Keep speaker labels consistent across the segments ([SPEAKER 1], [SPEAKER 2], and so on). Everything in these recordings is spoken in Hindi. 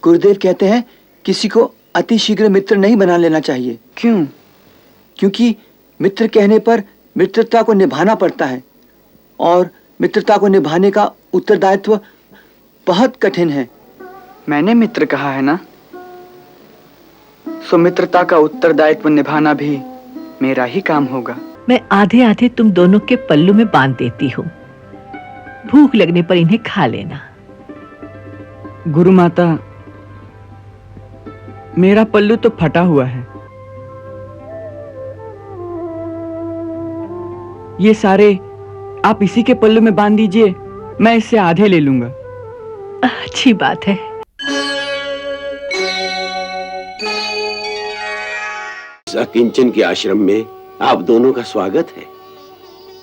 [SPEAKER 1] गुरुदेव कहते हैं किसी को अति शीघ्र मित्र नहीं बना लेना चाहिए।
[SPEAKER 2] क्यों?
[SPEAKER 1] क्योंकि मित्र कहने पर मित्रता को निभाना पड़ता है और मित्रता को निभाने का उत्तरदायित्व बहुत कठिन है।
[SPEAKER 2] मैंने मित्र कहा है ना, सो मित्रता का उत्तरदायित्व निभाना भी मेरा ही काम होगा।
[SPEAKER 3] मैं आधे आधे तुम दोनों के पल्लू में बांध देती हूँ, भूख लगने पर इन्हें खा लेना।
[SPEAKER 2] गुरु माता, मेरा पल्लू तो फटा हुआ है। ये सारे आप इसी के पल्लू में बांध दीजिए, मैं इससे आधे ले लूंगा।
[SPEAKER 3] अच्छी बात है।
[SPEAKER 4] अकिंचन के आश्रम में आप दोनों का स्वागत है।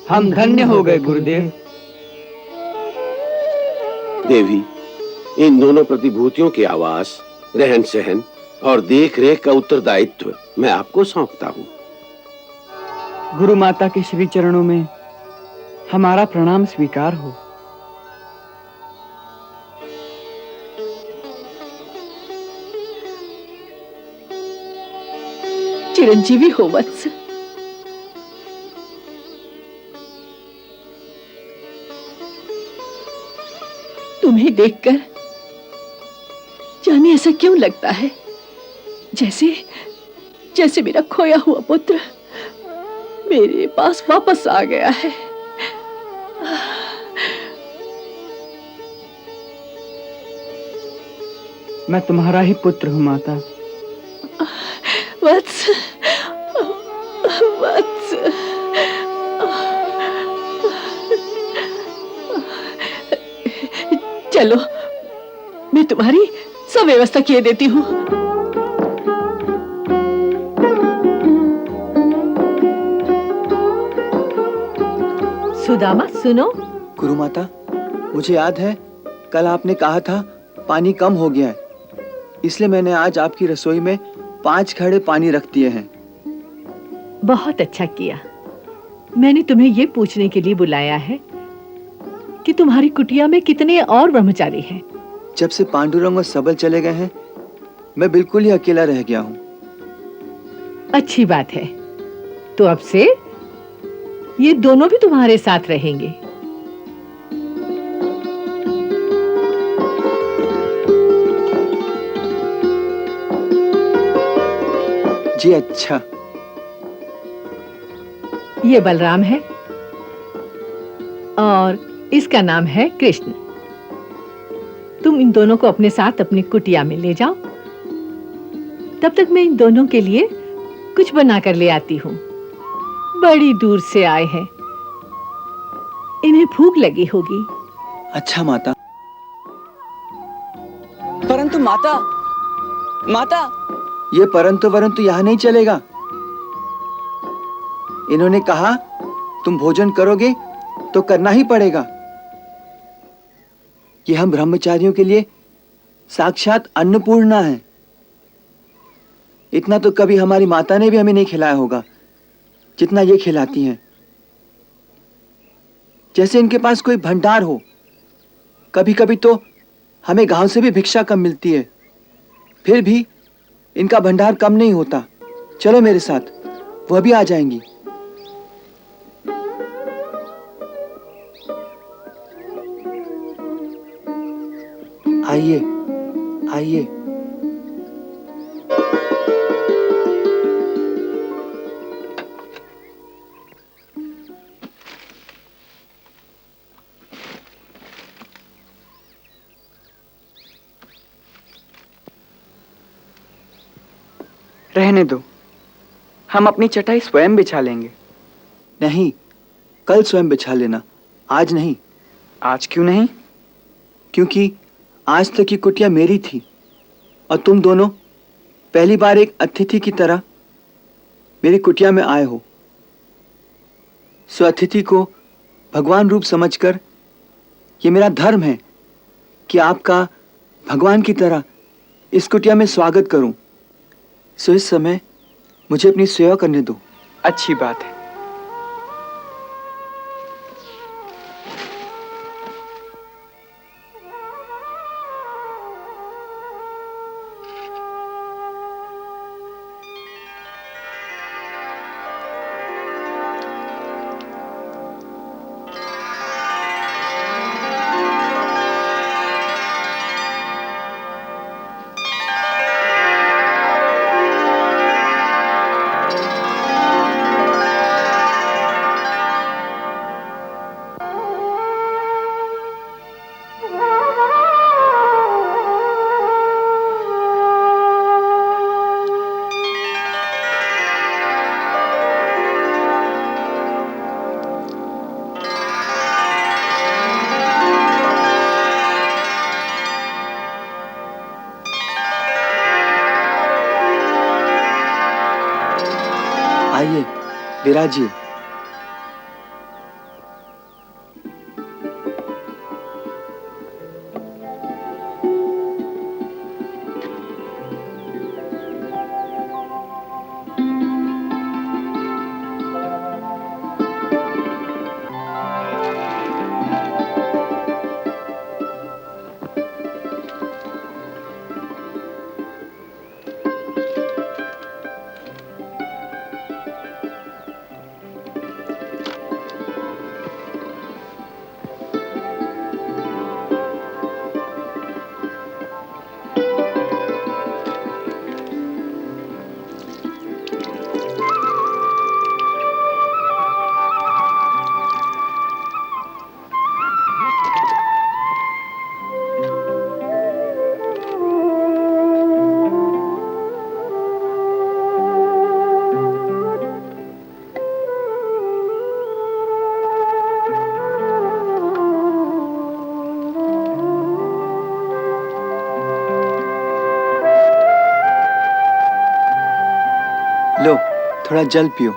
[SPEAKER 2] हम धन्य हो गए गुरुदेव।
[SPEAKER 4] देवी, इन दोनों प्रतिभूतियों के आवास, रहन सहन और देख रेख का उत्तरदायित्व मैं आपको सौंपता हूँ।
[SPEAKER 2] गुरु माता के श्री चरणों में हमारा प्रणाम स्वीकार हो।
[SPEAKER 3] चिरंजीवी हो वत्स। तुम्हें देखकर जाने ऐसा क्यों लगता है जैसे जैसे मेरा खोया हुआ पुत्र मेरे पास वापस आ गया है।
[SPEAKER 2] मैं तुम्हारा ही पुत्र हूँ माता।
[SPEAKER 3] वत्स, वत्स। चलो, मैं तुम्हारी सब व्यवस्था किए देती हूँ। सुदामा सुनो।
[SPEAKER 1] गुरु माता, मुझे याद है कल आपने कहा था पानी कम हो गया है, इसलिए मैंने आज आपकी रसोई में 5 घड़े पानी रख दिए हैं।
[SPEAKER 3] बहुत अच्छा किया। मैंने तुम्हें ये पूछने के लिए बुलाया है कि तुम्हारी कुटिया में कितने और ब्रह्मचारी हैं।
[SPEAKER 1] जब से पांडुरंग और सबल चले गए हैं, मैं बिल्कुल ही अकेला रह गया हूँ।
[SPEAKER 3] अच्छी बात है, तो अब से ये दोनों भी तुम्हारे साथ रहेंगे।
[SPEAKER 1] जी अच्छा।
[SPEAKER 3] ये बलराम है और इसका नाम है कृष्ण। तुम इन दोनों को अपने साथ अपनी कुटिया में ले जाओ। तब तक मैं इन दोनों के लिए कुछ बना कर ले आती हूँ। बड़ी दूर से आए हैं, इन्हें भूख लगी होगी।
[SPEAKER 1] अच्छा माता।
[SPEAKER 2] परंतु माता, माता।
[SPEAKER 1] ये परंतु वरंतु यहाँ नहीं चलेगा। इन्होंने कहा तुम भोजन करोगे तो करना ही पड़ेगा। ये हम ब्रह्मचारियों के लिए साक्षात अन्नपूर्णा है। इतना तो कभी हमारी माता ने भी हमें नहीं खिलाया होगा जितना ये खिलाती हैं। जैसे इनके पास कोई भंडार हो। कभी कभी तो हमें गांव से भी भिक्षा कम मिलती है, फिर भी इनका भंडार कम नहीं होता। चलो मेरे साथ, वह भी आ जाएंगी। आइए आइए।
[SPEAKER 2] रहने दो, हम अपनी चटाई स्वयं बिछा लेंगे।
[SPEAKER 1] नहीं, कल स्वयं बिछा लेना, आज नहीं।
[SPEAKER 2] आज क्यों नहीं?
[SPEAKER 1] क्योंकि आज तक की कुटिया मेरी थी और तुम दोनों पहली बार एक अतिथि की तरह मेरी कुटिया में आए हो। सो अतिथि को भगवान रूप समझकर ये मेरा धर्म है कि आपका भगवान की तरह इस कुटिया में स्वागत करूं। सो इस समय मुझे अपनी सेवा करने दो।
[SPEAKER 2] अच्छी बात है।
[SPEAKER 1] आइए, विराजिए। लो, थोड़ा जल पियो।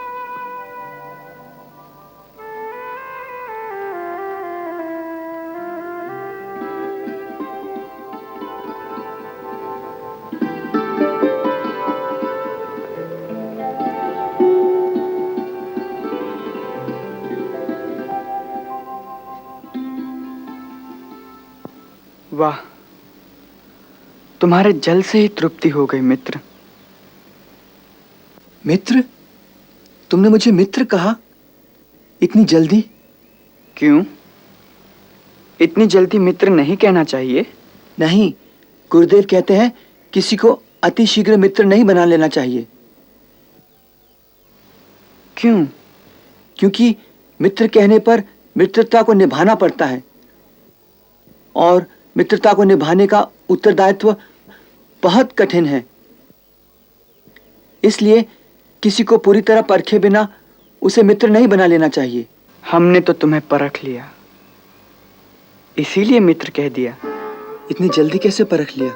[SPEAKER 2] वाह, तुम्हारे जल से ही तृप्ति हो गई मित्र।
[SPEAKER 1] मित्र? तुमने मुझे मित्र कहा? इतनी जल्दी?
[SPEAKER 2] क्यों? इतनी जल्दी मित्र नहीं कहना चाहिए।
[SPEAKER 1] नहीं, गुरुदेव कहते हैं किसी को अति शीघ्र मित्र नहीं बना लेना चाहिए।
[SPEAKER 2] क्यों?
[SPEAKER 1] क्योंकि मित्र कहने पर मित्रता को निभाना पड़ता है, और मित्रता को निभाने का उत्तरदायित्व बहुत कठिन है। इसलिए किसी को पूरी तरह परखे बिना उसे मित्र नहीं बना लेना चाहिए।
[SPEAKER 2] हमने तो तुम्हें परख लिया, इसीलिए मित्र कह दिया।
[SPEAKER 1] इतनी जल्दी कैसे परख लिया?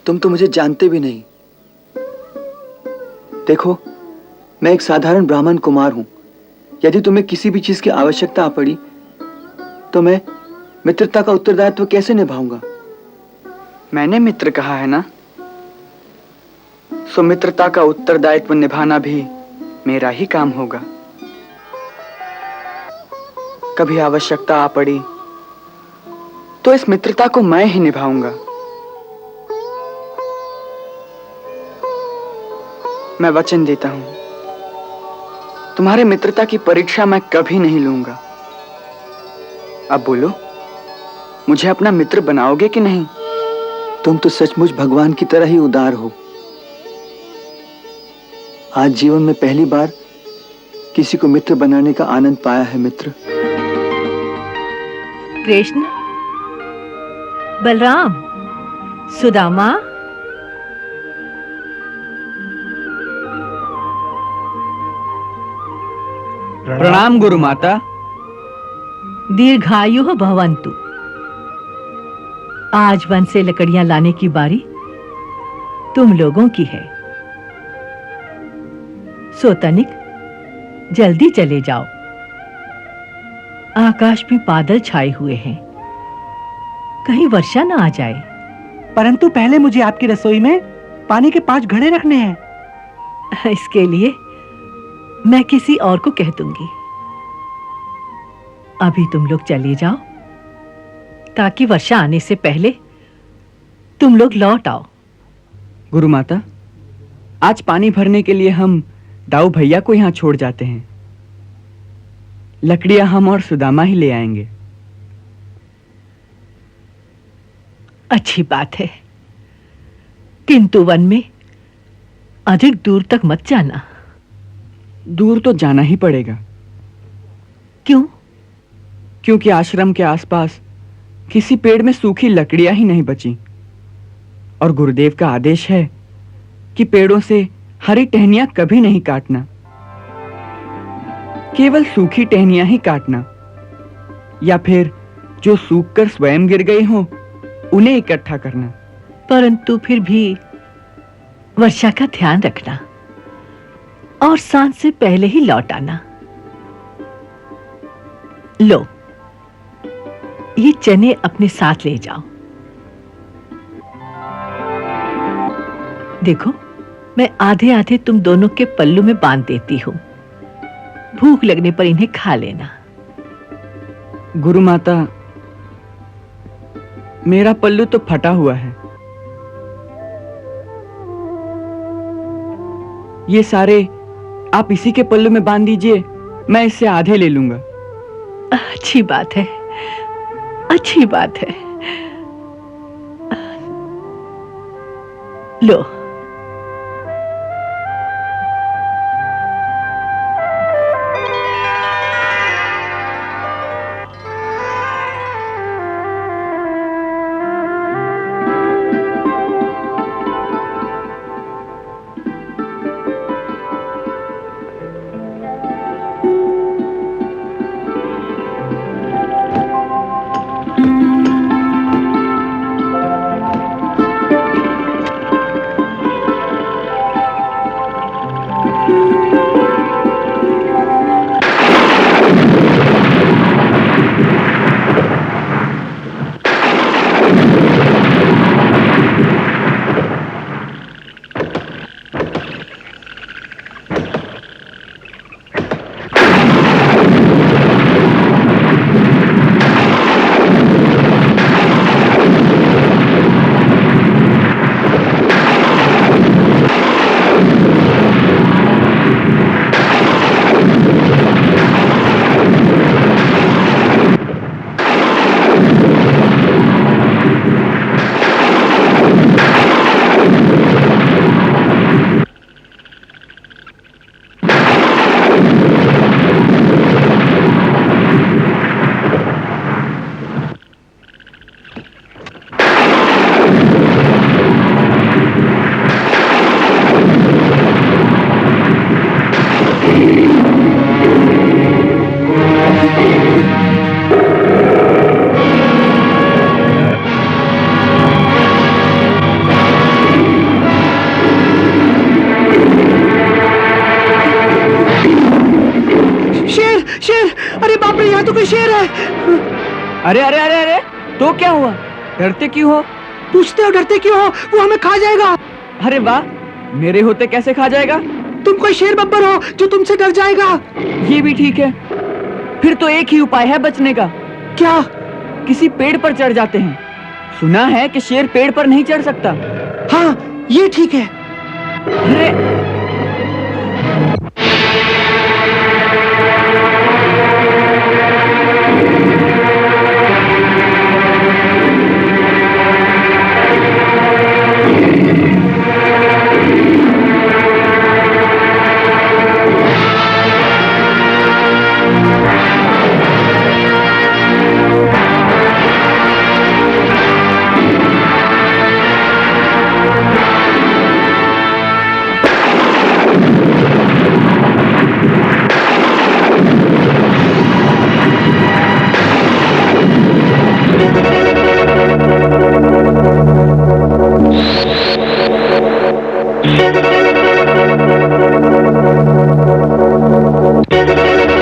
[SPEAKER 1] तुम तो मुझे जानते भी नहीं। देखो, मैं एक साधारण ब्राह्मण कुमार हूं। यदि तुम्हें किसी भी चीज की आवश्यकता पड़ी तो मैं मित्रता का उत्तरदायित्व कैसे निभाऊंगा?
[SPEAKER 2] मैंने मित्र कहा है ना, सो मित्रता का उत्तरदायित्व निभाना भी मेरा ही काम होगा। कभी आवश्यकता आ पड़ी तो इस मित्रता को मैं ही निभाऊंगा। मैं वचन देता हूं, तुम्हारे मित्रता की परीक्षा मैं कभी नहीं लूंगा। अब बोलो, मुझे अपना मित्र बनाओगे कि नहीं?
[SPEAKER 1] तुम तो सचमुच भगवान की तरह ही उदार हो। आज जीवन में पहली बार किसी को मित्र बनाने का आनंद पाया है मित्र।
[SPEAKER 3] कृष्ण, बलराम, सुदामा,
[SPEAKER 2] प्रणाम गुरु माता।
[SPEAKER 3] दीर्घायु भवन्तु। आज वन से लकड़ियां लाने की बारी तुम लोगों की है। सो तनिक जल्दी चले जाओ। आकाश में बादल छाए हुए हैं, कहीं वर्षा ना आ जाए।
[SPEAKER 5] परंतु पहले मुझे आपकी रसोई में पानी के 5 घड़े रखने हैं।
[SPEAKER 3] इसके लिए मैं किसी और को कह दूंगी। अभी तुम लोग चले जाओ, ताकि वर्षा आने से पहले तुम लोग लौट आओ।
[SPEAKER 2] गुरु माता, आज पानी भरने के लिए हम दाऊ भैया को यहाँ छोड़ जाते हैं। लकड़ियां हम और सुदामा ही ले आएंगे।
[SPEAKER 3] अच्छी बात है, किंतु वन में अधिक दूर तक मत जाना।
[SPEAKER 2] दूर तो जाना ही पड़ेगा।
[SPEAKER 3] क्यों?
[SPEAKER 2] क्योंकि आश्रम के आसपास किसी पेड़ में सूखी लकड़ियां ही नहीं बची, और गुरुदेव का आदेश है कि पेड़ों से हरी टहनियां कभी नहीं काटना, केवल सूखी टहनियां ही काटना, या फिर जो सूखकर स्वयं गिर गए हों उन्हें इकट्ठा करना।
[SPEAKER 3] परंतु फिर भी वर्षा का ध्यान रखना। और सांझ से पहले ही लौट आना। लो, ये चने अपने साथ ले जाओ। देखो, मैं आधे आधे तुम दोनों के पल्लू में बांध देती हूं। भूख लगने पर इन्हें खा लेना।
[SPEAKER 2] गुरु माता, मेरा पल्लू तो फटा हुआ है। ये सारे आप इसी के पल्लू में बांध दीजिए, मैं इससे आधे ले लूंगा।
[SPEAKER 3] अच्छी बात है, अच्छी बात है। लो,
[SPEAKER 2] अरे अरे अरे अरे, तो क्या हुआ? डरते क्यों हो?
[SPEAKER 5] पूछते हो डरते क्यों हो? वो हमें खा जाएगा।
[SPEAKER 2] अरे वाह, मेरे होते कैसे खा जाएगा?
[SPEAKER 5] तुम कोई शेर बब्बर हो जो तुमसे डर जाएगा।
[SPEAKER 2] ये भी ठीक है। फिर तो एक ही उपाय है बचने का।
[SPEAKER 5] क्या?
[SPEAKER 2] किसी पेड़ पर चढ़ जाते हैं। सुना है कि शेर पेड़ पर नहीं चढ़ सकता।
[SPEAKER 5] हाँ, ये ठीक है।
[SPEAKER 2] अरे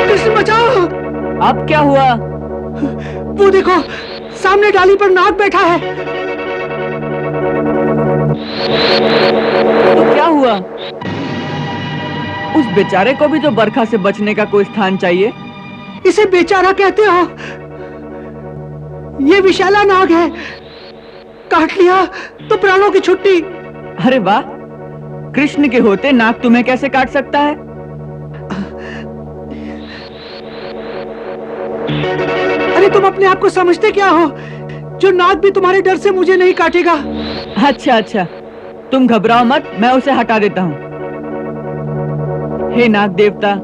[SPEAKER 5] कृष्ण बचाओ।
[SPEAKER 2] अब क्या हुआ?
[SPEAKER 5] वो देखो, सामने डाली पर नाग बैठा है।
[SPEAKER 2] तो क्या हुआ? उस बेचारे को भी तो बरखा से बचने का कोई स्थान चाहिए।
[SPEAKER 5] इसे बेचारा कहते हो? ये विशाला नाग है। काट लिया तो प्राणों की छुट्टी।
[SPEAKER 2] अरे वाह, कृष्ण के होते नाग तुम्हें कैसे काट सकता है?
[SPEAKER 5] अरे तुम अपने आप को समझते क्या हो? जो नाग भी तुम्हारे डर से मुझे नहीं काटेगा।
[SPEAKER 2] अच्छा अच्छा, तुम घबराओ मत, मैं उसे हटा देता हूँ। हे नाग देवता,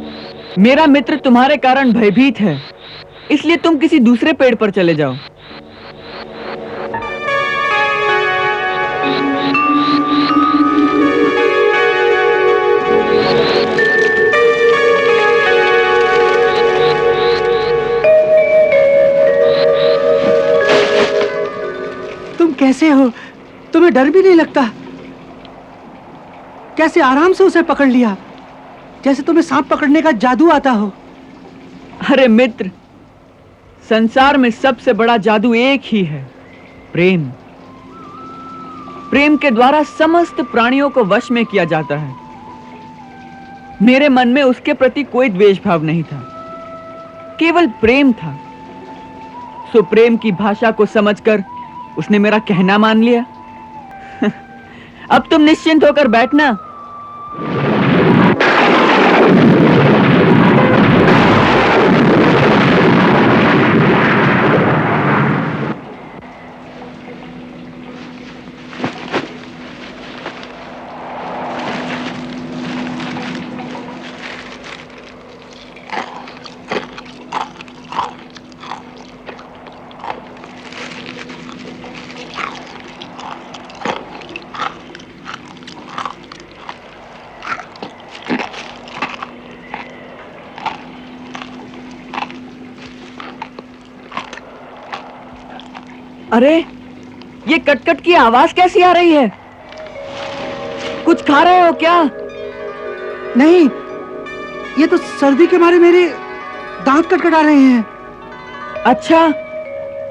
[SPEAKER 2] मेरा मित्र तुम्हारे कारण भयभीत है, इसलिए तुम किसी दूसरे पेड़ पर चले जाओ।
[SPEAKER 5] तुम कैसे हो? तुम्हें डर भी नहीं लगता? कैसे आराम से उसे पकड़ लिया? जैसे तुम्हें सांप पकड़ने का जादू आता हो।
[SPEAKER 2] अरे मित्र, संसार में सबसे बड़ा जादू एक ही है, प्रेम। प्रेम के द्वारा समस्त प्राणियों को वश में किया जाता है। मेरे मन में उसके प्रति कोई द्वेष भाव नहीं था, केवल प्रेम था। सो प्रेम की भाषा को समझकर उसने मेरा कहना मान लिया। अब तुम निश्चिंत होकर बैठना। अरे, ये कटकट की आवाज कैसी आ रही है? कुछ खा रहे हो क्या?
[SPEAKER 5] नहीं, ये तो सर्दी के मारे मेरे दांत कटकटा रहे हैं।
[SPEAKER 2] अच्छा,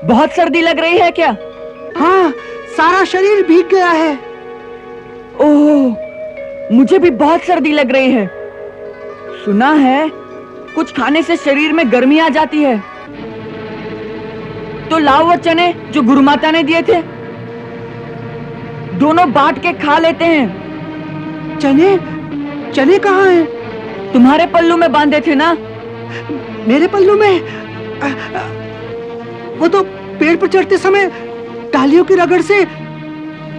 [SPEAKER 2] बहुत सर्दी लग रही है क्या?
[SPEAKER 5] हाँ, सारा शरीर भीग गया है।
[SPEAKER 2] ओह, मुझे भी बहुत सर्दी लग रही है। सुना है कुछ खाने से शरीर में गर्मी आ जाती है। तो लाओ वो चने जो गुरु माता ने दिए थे, दोनों बांट के खा लेते हैं।
[SPEAKER 5] चने? चने कहाँ हैं?
[SPEAKER 2] तुम्हारे पल्लू में बांधे थे ना?
[SPEAKER 5] मेरे पल्लू में? वो तो पेड़ पर चढ़ते समय डालियों की रगड़ से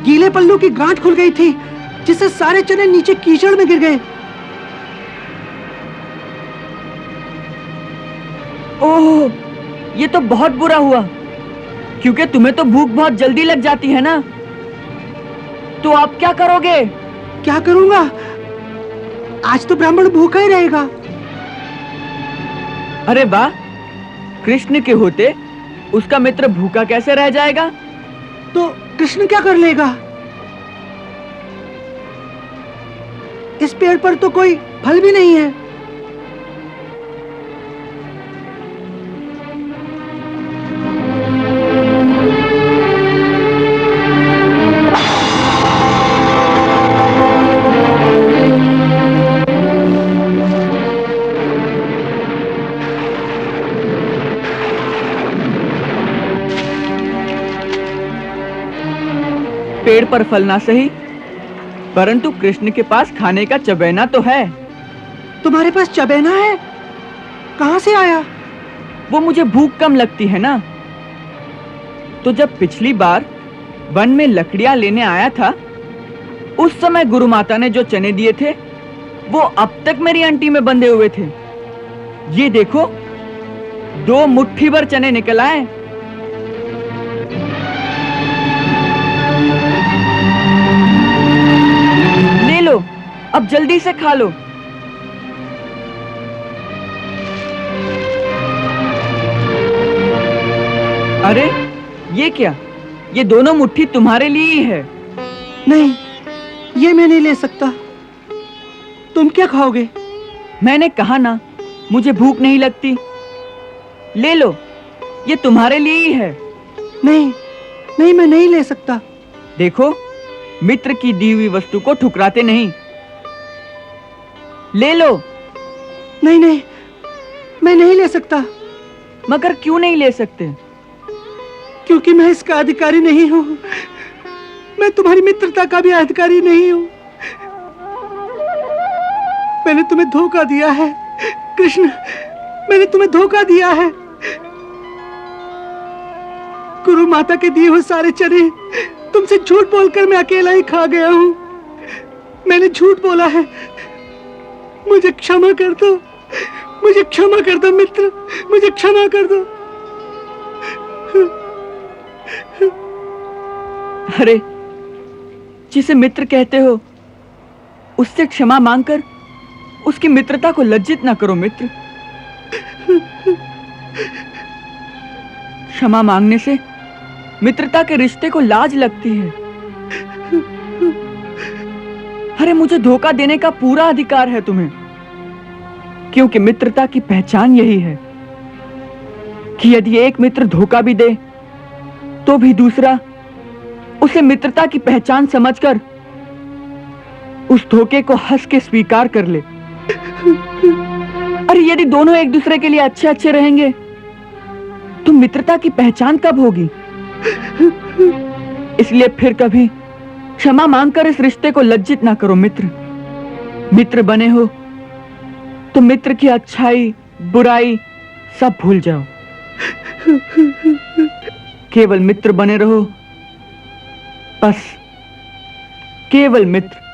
[SPEAKER 5] गीले पल्लू की गांठ खुल गई थी, जिससे सारे चने नीचे कीचड़ में गिर गए।
[SPEAKER 2] ओह, ये तो बहुत बुरा हुआ, क्योंकि तुम्हें तो भूख बहुत जल्दी लग जाती है ना। तो आप क्या करोगे?
[SPEAKER 5] क्या करूंगा? आज तो ब्राह्मण भूखा ही रहेगा।
[SPEAKER 2] अरे वाह, कृष्ण के होते उसका मित्र भूखा कैसे रह जाएगा?
[SPEAKER 5] तो कृष्ण क्या कर लेगा? इस पेड़ पर तो कोई फल भी नहीं है।
[SPEAKER 2] पेड़ पर फल ना सही, परंतु कृष्ण के पास खाने का चबैना तो है।
[SPEAKER 5] तुम्हारे पास चबैना है? कहां से आया?
[SPEAKER 2] वो मुझे भूख कम लगती है ना। तो जब पिछली बार वन में लकड़ियां लेने आया था, उस समय गुरु माता ने जो चने दिए थे, वो अब तक मेरी अंटी में बंधे हुए थे। ये देखो, 2 मुट्ठी भर चने निकल आए। ले लो, अब जल्दी से खा लो। अरे, ये क्या? ये दोनों मुट्ठी तुम्हारे लिए ही है।
[SPEAKER 5] नहीं, ये मैं नहीं ले सकता। तुम क्या खाओगे?
[SPEAKER 2] मैंने कहा ना, मुझे भूख नहीं लगती। ले लो, ये तुम्हारे लिए ही है।
[SPEAKER 5] नहीं, नहीं, मैं नहीं ले सकता।
[SPEAKER 2] देखो, मित्र की दी हुई वस्तु को ठुकराते नहीं। ले लो।
[SPEAKER 5] नहीं, नहीं, मैं नहीं ले सकता।
[SPEAKER 2] मगर क्यों नहीं ले सकते?
[SPEAKER 5] क्योंकि मैं इसका अधिकारी नहीं हूं। मैं तुम्हारी मित्रता का भी अधिकारी नहीं हूं। मैंने तुम्हें धोखा दिया है कृष्ण, मैंने तुम्हें धोखा दिया है। गुरु माता के दिए हुए सारे चने तुमसे झूठ बोलकर मैं अकेला ही खा गया हूं। मैंने झूठ बोला है। मुझे क्षमा कर दो, मुझे क्षमा कर दो मित्र, मुझे क्षमा कर दो।
[SPEAKER 2] अरे, जिसे मित्र कहते हो, उससे क्षमा मांगकर उसकी मित्रता को लज्जित ना करो मित्र। क्षमा मांगने से मित्रता के रिश्ते को लाज लगती है। अरे, मुझे धोखा देने का पूरा अधिकार है तुम्हें। क्योंकि मित्रता की पहचान यही है कि यदि एक मित्र धोखा भी दे तो भी दूसरा उसे मित्रता की पहचान समझकर उस धोखे को हंस के स्वीकार कर ले। अरे यदि दोनों एक दूसरे के लिए अच्छे अच्छे रहेंगे तो मित्रता की पहचान कब होगी? इसलिए फिर कभी क्षमा मांगकर इस रिश्ते को लज्जित ना करो। मित्र बने हो तो मित्र की अच्छाई बुराई सब भूल जाओ। केवल मित्र बने रहो, बस केवल मित्र।